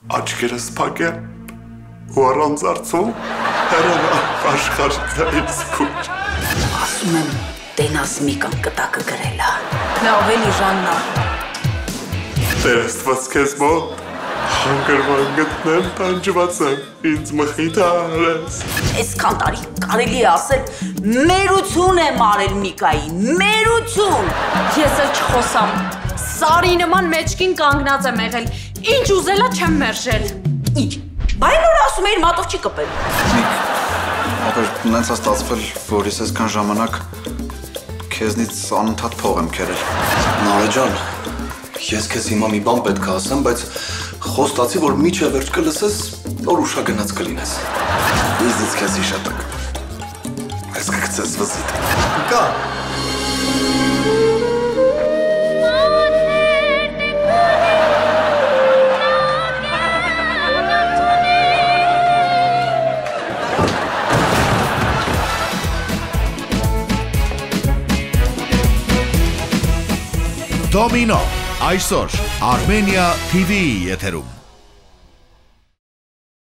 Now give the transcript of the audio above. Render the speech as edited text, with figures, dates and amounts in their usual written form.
աչքերս փակեմ ու առանց արծում հեռանա աշխարհից քուչ։ Ասում եմ տենաս մի կամ կտակը գրելա։ Լավ էլի Ժաննա։ Տեր Աստված քեզ մոտ հանգրվան գտնեմ տանջվածեմ ինձ մխիթարես։ Այսքան տարի կարելի է ասել մերություն եմ արել Միկային, մերություն։ Ես էլ չխոսամ։ Սարի նման մեջքին կանգնած եմ եղել, ինչ ուզելա չեմ մերժել։ Ինչ, բայն որ ասում էիր մատով չի կպել։ Ապեր նենց է ստացվել, որ ես այսքան ժամանակ քեզնից անընդհատ փող եմ քերել։ Նարե ջան, ես քեզ հիմա մի բան պետք է ասեմ, բայց խոստացի, որ միջև վերջ կլսես, նոր ուշագնաց կլինես։ Իզից քեզ իշատակ։ Այս կգցես վզիտ։ Կա։ Դոմինո այսօր Armenia TV-ի եթերում։